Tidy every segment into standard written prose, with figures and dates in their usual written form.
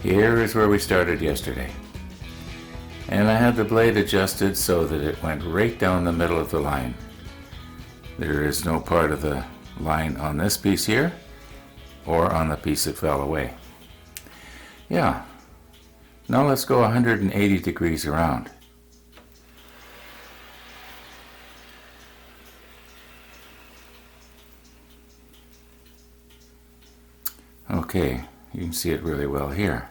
Here is where we started yesterday. And I had the blade adjusted so that it went right down the middle of the line. There is no part of the line on this piece here or on the piece that fell away. Yeah. Now let's go 180 degrees around. Okay, you can see it really well here.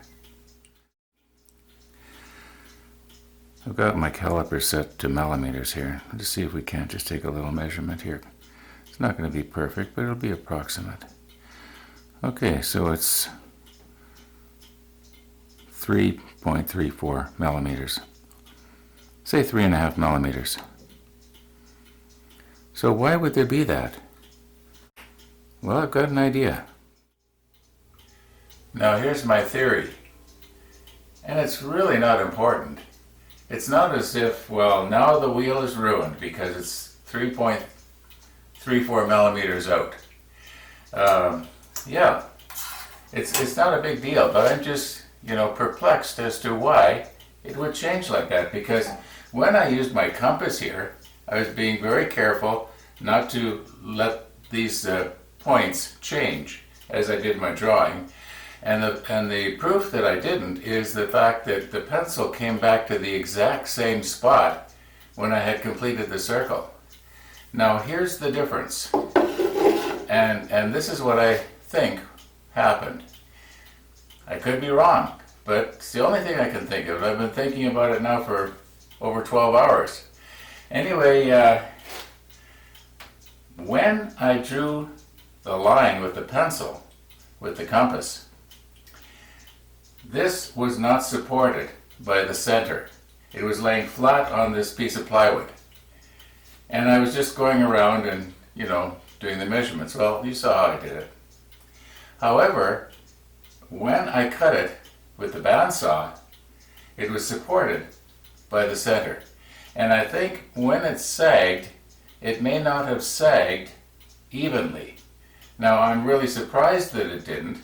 I've got my caliper set to millimeters here. Let's see if we can't just take a little measurement here. It's not going to be perfect, but it'll be approximate. Okay, so it's 3.34 millimeters. Say 3.5 millimeters. So why would there be that? Well, I've got an idea. Now here's my theory. And it's really not important. It's not as if, well, now the wheel is ruined because it's 3.34 millimeters out. Yeah, it's not a big deal, but I'm just, perplexed as to why it would change like that. Because when I used my compass here, I was being very careful not to let these points change as I did my drawing. And the proof that I didn't is the fact that the pencil came back to the exact same spot when I had completed the circle. Now here's the difference. And this is what I think happened. I could be wrong, but it's the only thing I can think of. I've been thinking about it now for over 12 hours. Anyway, when I drew the line with the pencil, with the compass, this was not supported by the center. It was laying flat on this piece of plywood. And I was just going around and, doing the measurements. Well, you saw how I did it. However, when I cut it with the bandsaw, it was supported by the center. And I think when it sagged, it may not have sagged evenly. Now, I'm really surprised that it didn't,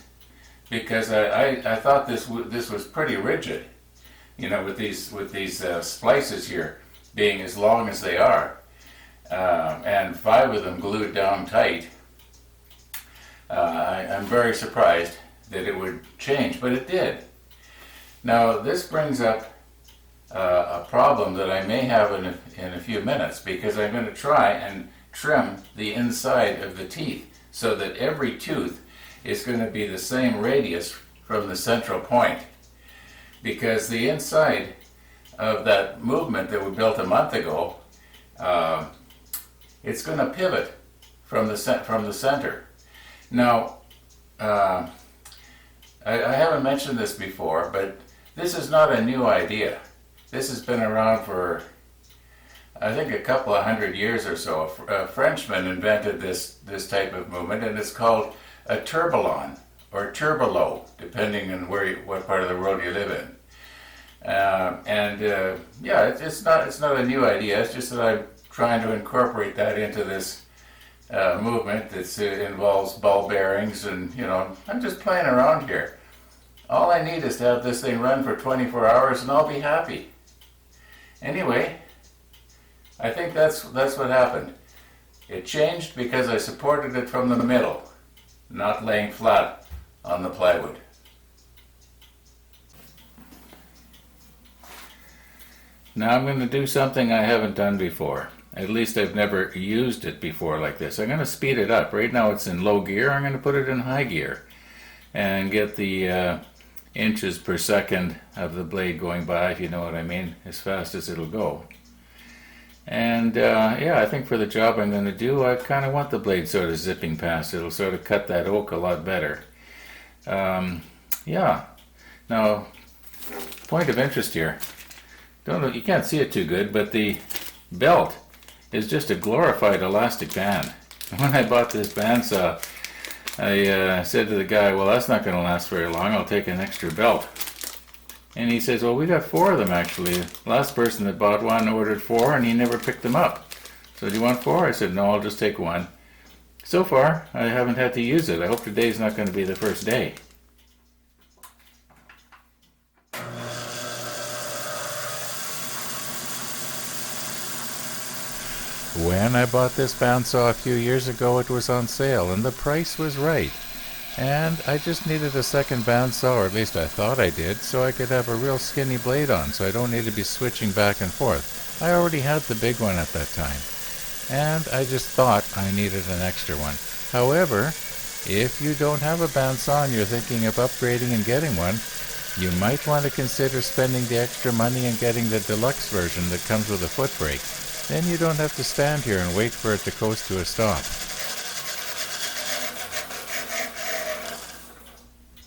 because I thought this was pretty rigid, with these splices here being as long as they are, and 5 of them glued down tight. I'm very surprised that it would change, but it did. Now this brings up a problem that I may have in a few minutes, because I'm going to try and trim the inside of the teeth so that every tooth is going to be the same radius from the central point, because the inside of that movement that we built a month ago, it's going to pivot from the center. Now, I haven't mentioned this before, but this is not a new idea. This has been around for, I think, a couple of 100 years or so. A Frenchman invented this type of movement, and it's called a tourbillon or turbolo, depending on what part of the road you live in. Yeah, it's not a new idea. It's just that I'm trying to incorporate that into this movement that involves ball bearings, and I'm just playing around here. All I need is to have this thing run for 24 hours, and I'll be happy. Anyway, I think that's what happened. It changed because I supported it from the middle, not laying flat on the plywood. Now I'm going to do something I haven't done before. At least I've never used it before like this. I'm going to speed it up. Right now it's in low gear. I'm going to put it in high gear and get the inches per second of the blade going by, if you know what I mean, as fast as it'll go. And yeah, I think for the job I'm going to do, I kind of want the blade sort of zipping past. It'll sort of cut that oak a lot better. Yeah. Now, point of interest here. Don't know, you can't see it too good, but the belt is just a glorified elastic band. When I bought this bandsaw, I said to the guy, well, that's not going to last very long. I'll take an extra belt. And he says, well, we got 4 of them actually. Last person that bought one ordered 4 and he never picked them up. So do you want 4? I said, no, I'll just take 1. So far, I haven't had to use it. I hope today's not going to be the first day. When I bought this bandsaw a few years ago, it was on sale and the price was right. And I just needed a second bandsaw, or at least I thought I did, so I could have a real skinny blade on, so I don't need to be switching back and forth. I already had the big one at that time, and I just thought I needed an extra one. However, if you don't have a bandsaw and you're thinking of upgrading and getting one, you might want to consider spending the extra money and getting the deluxe version that comes with a foot brake. Then you don't have to stand here and wait for it to coast to a stop.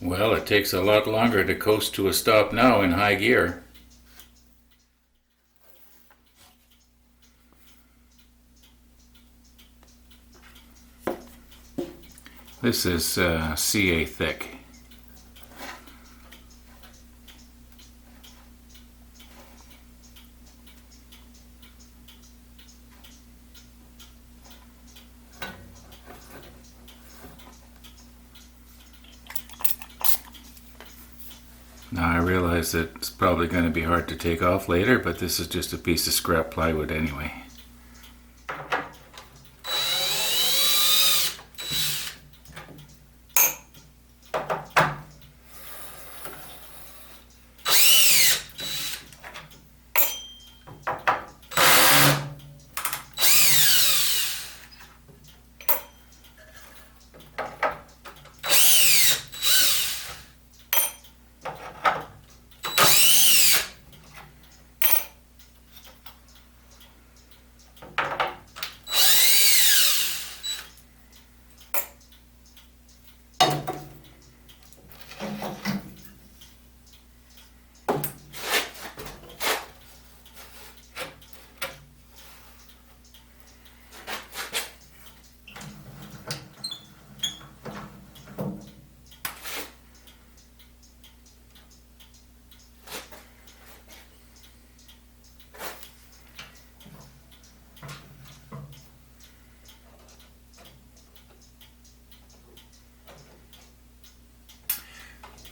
Well, it takes a lot longer to coast to a stop now in high gear. This is CA thick. Now I realize that it's probably going to be hard to take off later, but this is just a piece of scrap plywood anyway.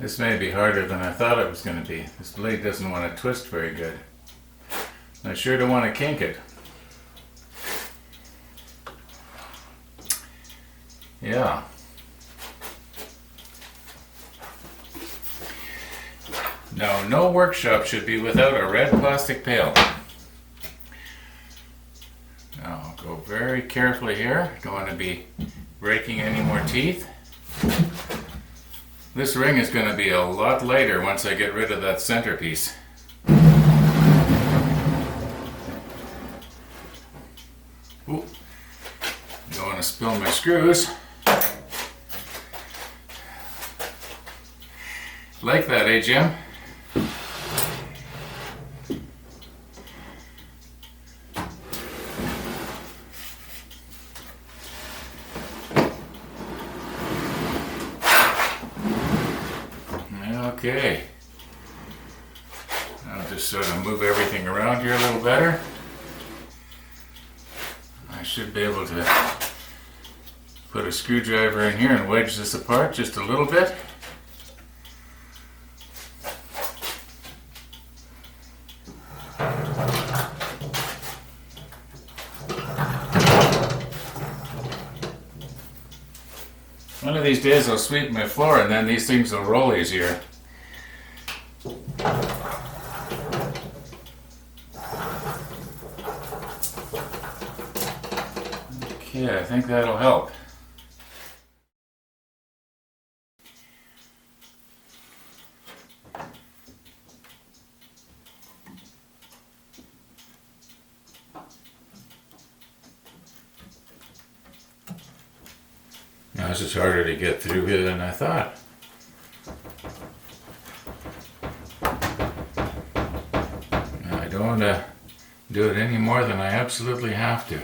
This may be harder than I thought it was going to be. This blade doesn't want to twist very good. I sure don't want to kink it. Yeah. Now, no workshop should be without a red plastic pail. Now, I'll go very carefully here. Don't want to be breaking any more teeth. This ring is going to be a lot lighter once I get rid of that centerpiece. Ooh, don't want to spill my screws. Like that, eh, Jim? Okay, I'll just sort of move everything around here a little better. I should be able to put a screwdriver in here and wedge this apart just a little bit. One of these days I'll sweep my floor and then these things will roll easier. Okay, I think that'll help. Now this is harder to get through here than I thought. Now, I don't want to do it any more than I absolutely have to.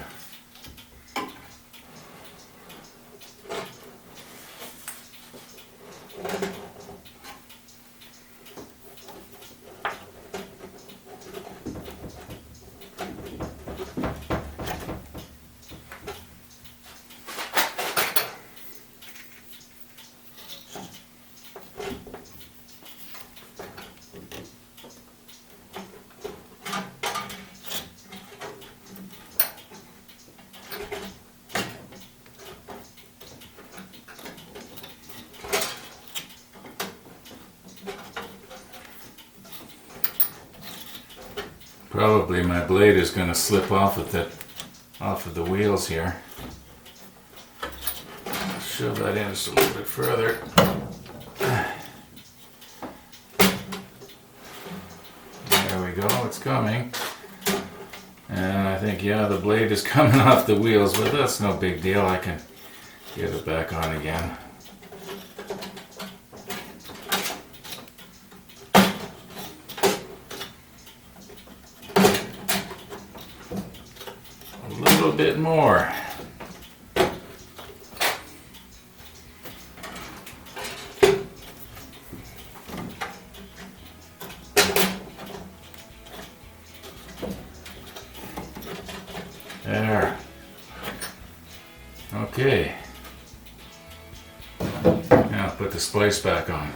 Probably my blade is going to slip off of the wheels here. I'll shove that in just a little bit further. There we go, it's coming. And I think, yeah, the blade is coming off the wheels, but that's no big deal. I can get it back on again. A little bit more. There. Okay. Now put the splice back on.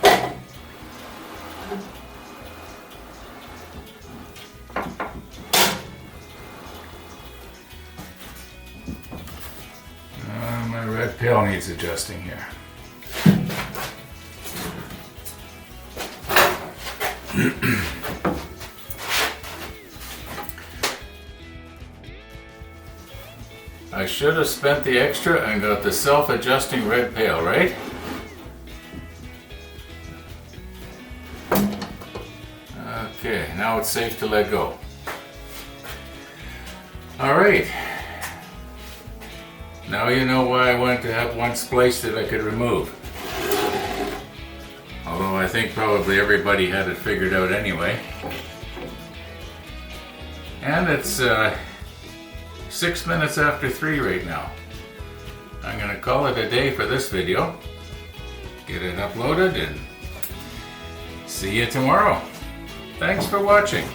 My red pail needs adjusting here. I should have spent the extra and got the self-adjusting red pail, right? Okay, now it's safe to let go. Alright. Now you know why I wanted to have one splice that I could remove. Although I think probably everybody had it figured out anyway. And it's 6 minutes after 3 right now. I'm gonna call it a day for this video. Get it uploaded and see you tomorrow. Thanks for watching.